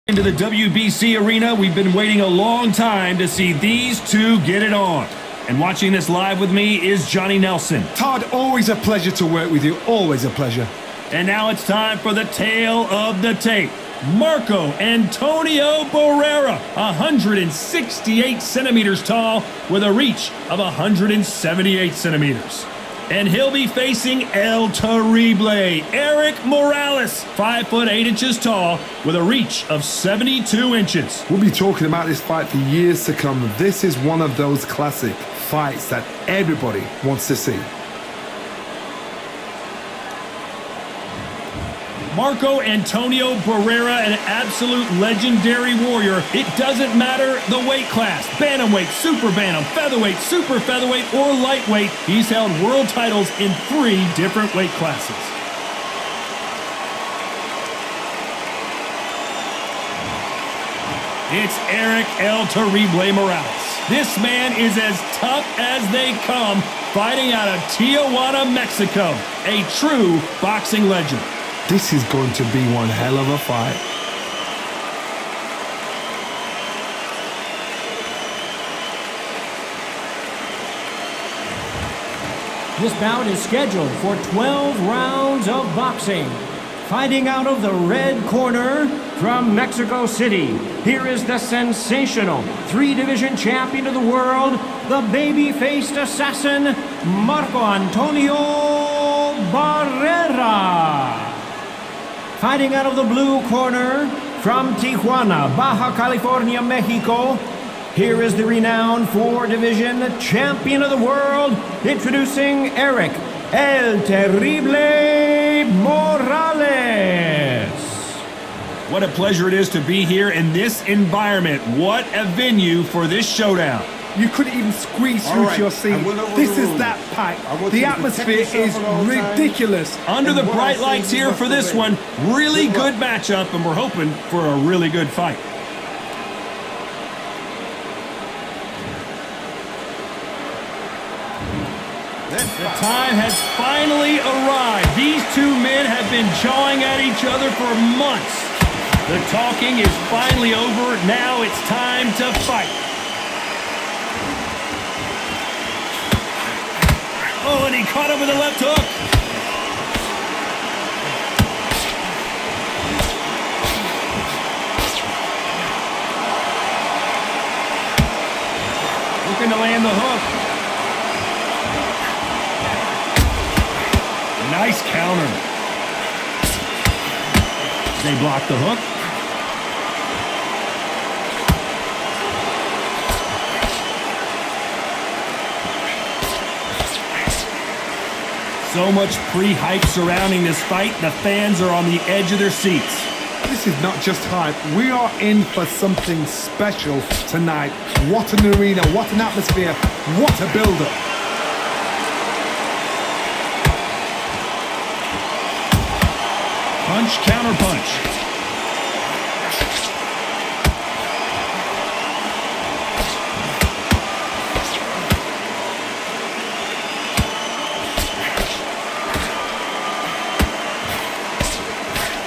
Into the WBC arena, we've been waiting a long time to see these two get it on. And watching this live with me is Johnny Nelson. Todd, always a pleasure to work with you, always a pleasure. And now it's time for the tale of the tape. Marco Antonio Barrera, 168 centimeters tall with a reach of 178 centimeters. And he'll be facing El Terrible, Erik Morales, 5 foot 8 inches tall with a reach of 72 inches. We'll be talking about this fight for years to come. This is one of those classic fights that everybody wants to see. Marco Antonio Barrera, an absolute legendary warrior. It doesn't matter the weight class. Bantamweight, super bantam, featherweight, super featherweight, or lightweight. He's held world titles in 3 different weight classes. It's Erik El Terrible Morales. This man is as tough as they come, fighting out of Tijuana, Mexico. A true boxing legend. This is going to be one hell of a fight. This bout is scheduled for 12 rounds of boxing. Fighting out of the red corner from Mexico City, here is the sensational 3-division champion of the world, the baby-faced assassin, Marco Antonio Barrera. Fighting out of the blue corner from Tijuana, Baja California, Mexico, here is the renowned 4-division champion of the world, introducing Erik El Terrible Morales. What a pleasure it is to be here in this environment. What a venue for this showdown. You couldn't even squeeze through to your seat. This is that pack. The atmosphere is ridiculous. Under the bright lights here for this one, really good matchup, and we're hoping for a really good fight. The time has finally arrived. These two men have been jawing at each other for months. The talking is finally over. Now it's time to fight. Oh, and he caught him with a left hook. Looking to land the hook. Nice counter. They block the hook. So much pre-hype surrounding this fight, the fans are on the edge of their seats. This is not just hype. We are in for something special tonight. What an arena, what an atmosphere, what a build-up. Punch, counter punch.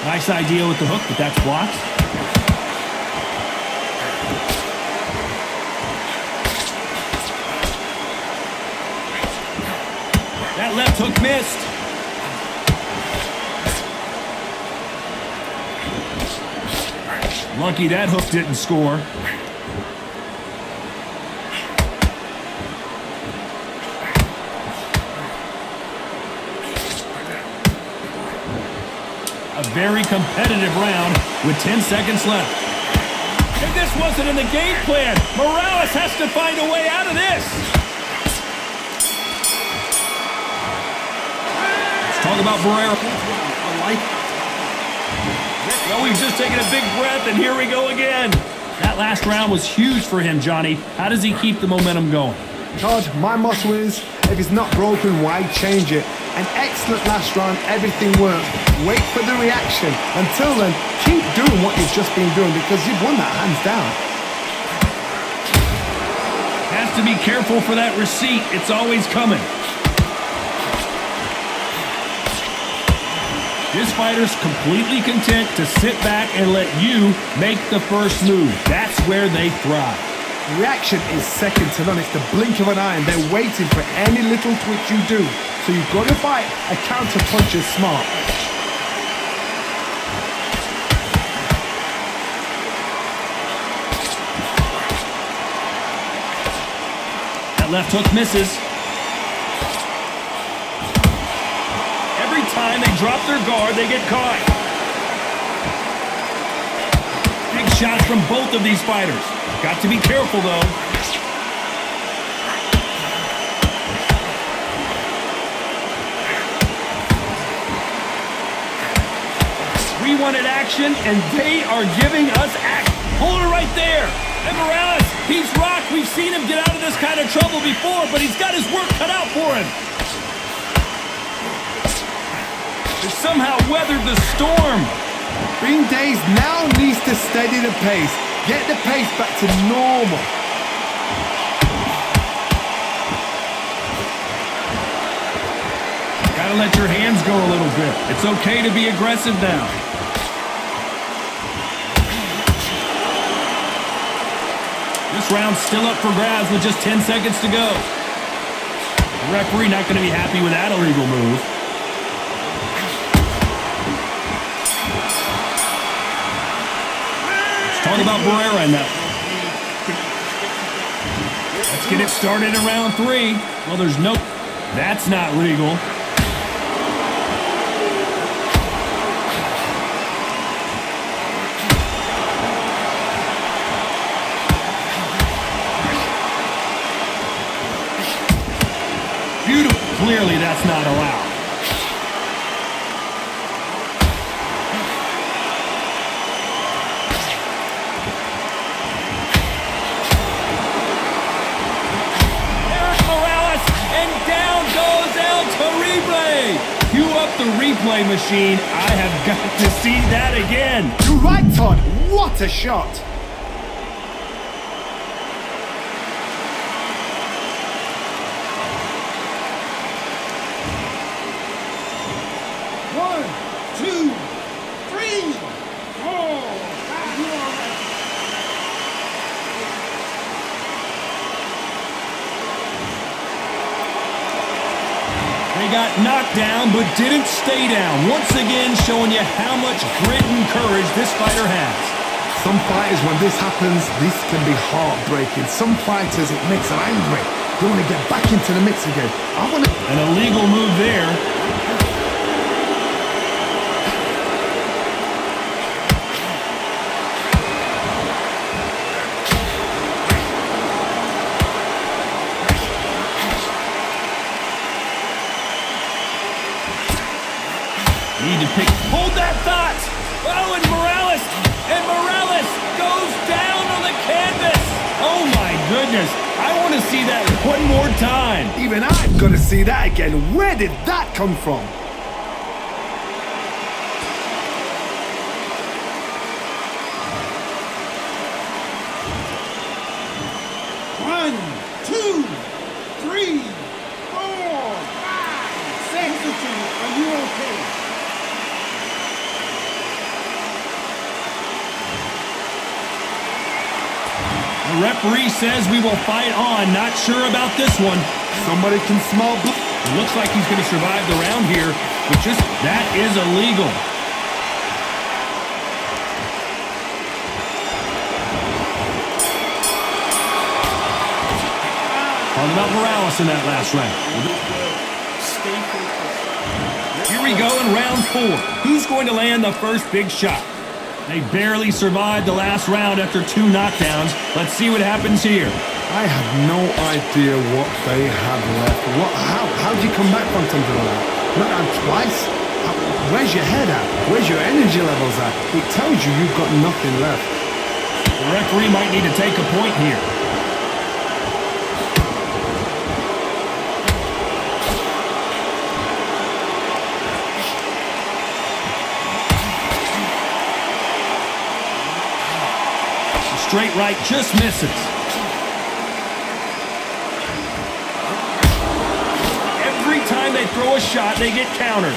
Nice idea with the hook, but that's blocked. That left hook missed. Lucky that hook didn't score. A very competitive round with 10 seconds left. If this wasn't in the game plan, Morales has to find a way out of this. Let's talk about Barrera. Well, we've just taken a big breath, and here we go again. That last round was huge for him, Johnny. How does he keep the momentum going? Todd, my motto is, if it's not broken, why change it? An excellent last round, everything worked. Wait for the reaction. Until then, keep doing what you've just been doing because you've won that hands down. Has to be careful for that receipt. It's always coming. This fighter's completely content to sit back and let you make the first move. That's where they thrive. Reaction is second to none. It's the blink of an eye, and they're waiting for any little twitch you do. So you've got to fight a counter punch is smart. That left hook misses. Every time they drop their guard, they get caught. Big shots from both of these fighters. Got to be careful, though. We wanted action, and they are giving us action. Hold it right there. And Morales, he's rocked. We've seen him get out of this kind of trouble before, but he's got his work cut out for him. They somehow weathered the storm. Green Days now needs to steady the pace. Get the pace back to normal. Gotta let your hands go a little bit. It's okay to be aggressive now. This round's still up for grabs with just 10 seconds to go. The referee not going to be happy with that illegal move. Let's talk about Barrera in that. Let's get it started in round 3. Well, there's no... That's not legal. Beautiful. Clearly, that's not allowed. Erik Morales, and down goes El Terrible. Cue up the replay machine. I have got to see that again. You're right, Todd. What a shot. They got knocked down, but didn't stay down. Once again, showing you how much grit and courage this fighter has. Some fighters, when this happens, this can be heartbreaking. Some fighters, it makes them angry. They want to get back into the mix again. An illegal move there. Need to pick. Hold that thought. Oh, and Morales goes down on the canvas. Oh my goodness. I want to see that one more time. Even I've got to see that again. Where did that come from? One, two, three, 4, 5, 6. Are you okay? The referee says we will fight on. Not sure about this one. Somebody can smell. It looks like he's going to survive the round here, but just that is illegal. Talking about Morales in that last round. Here we go in round 4. Who's going to land the first big shot? They barely survived the last round after 2 knockdowns. Let's see what happens here. I have no idea what they have left. How do you come back from something like that? Not out twice? Where's your head at? Where's your energy levels at? It tells you you've got nothing left. The referee might need to take a point here. Straight right just misses. Every time they throw a shot, they get countered.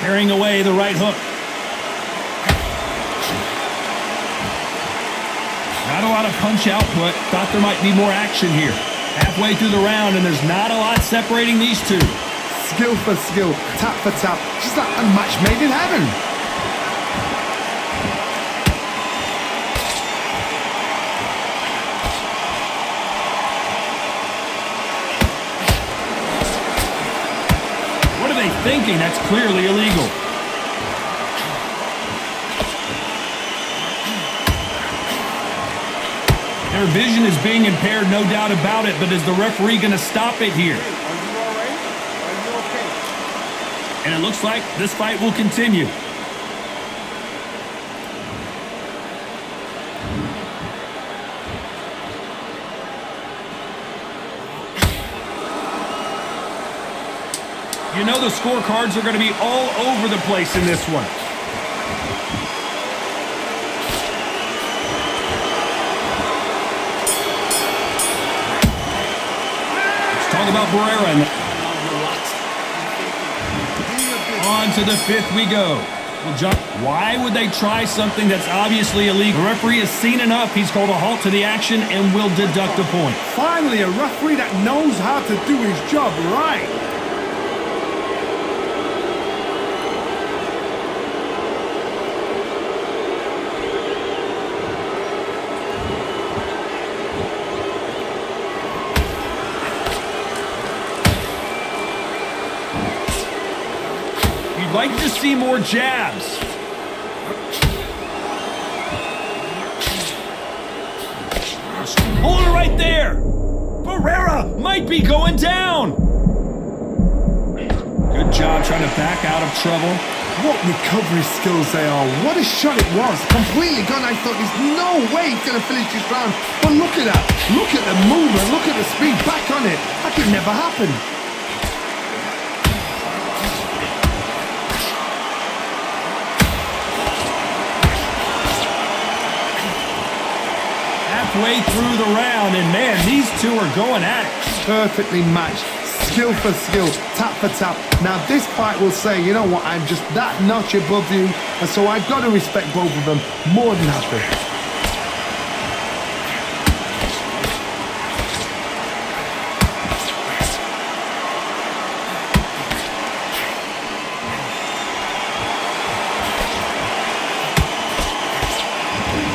Carrying away the right hook. Not a lot of punch output. Thought there might be more action here. Halfway through the round, and there's not a lot separating these two. Skill for skill, tap for tap. Just like a match made in heaven. What are they thinking? That's clearly illegal. Their vision is being impaired, no doubt about it, but is the referee going to stop it here? Are you all right? Are you okay? And it looks like this fight will continue. You know the scorecards are going to be all over the place in this one. Talk about Barrera. On to the fifth we go. Well, John, why would they try something that's obviously illegal? The referee has seen enough. He's called a halt to the action and will deduct a point. Finally, a referee that knows how to do his job right. Like to see more jabs. Hold it right there. Barrera might be going down. Good job trying to back out of trouble. What recovery skills they are. What a shot it was. Completely gone. I thought there's no way he's going to finish this round. But look at that. Look at the movement. Look at the speed. Back on it. That could never happen. Halfway through the round, and man, these two are going at it. Perfectly matched. Skill for skill, tap for tap. Now this fight will say, you know what, I'm just that notch above you, and so I've got to respect both of them more than happy.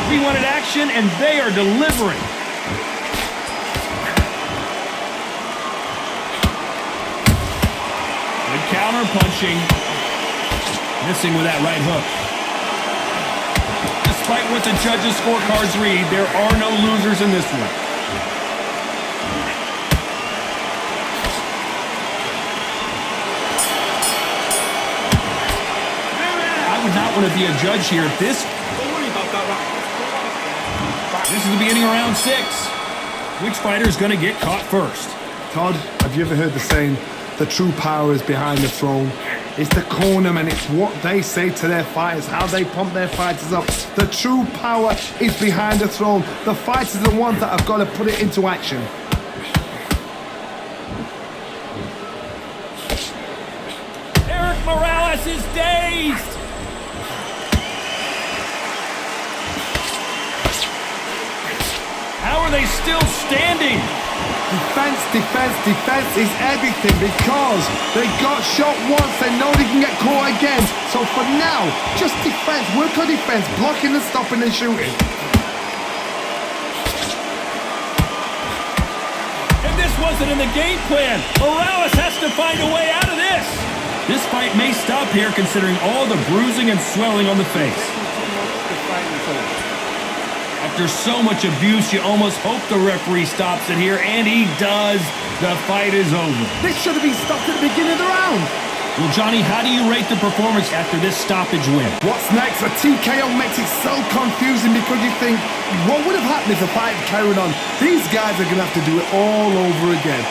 We wanted action, and they are delivering. Good counter punching. Missing with that right hook. Despite what the judges' scorecards read, there are no losers in this one. I would not want to be a judge here if this is the beginning of round 6. Which fighter is going to get caught first? Todd, have you ever heard the saying, the true power is behind the throne? It's the cornermen, it's what they say to their fighters, how they pump their fighters up. The true power is behind the throne. The fighters are the ones that have got to put it into action. Erik Morales is dazed. How are they still standing? Defense, defense, defense is everything because they got shot once, they know they can get caught again. So for now, just defense, work on defense, blocking and stopping and shooting. And this wasn't in the game plan. Morales has to find a way out of this. This fight may stop here considering all the bruising and swelling on the face. After so much abuse, you almost hope the referee stops it here, and he does. The fight is over. This should have been stopped at the beginning of the round. Well, Johnny, how do you rate the performance after this stoppage win? What's next? A TKO makes it so confusing because you think, what would have happened if the fight carried on? These guys are going to have to do it all over again.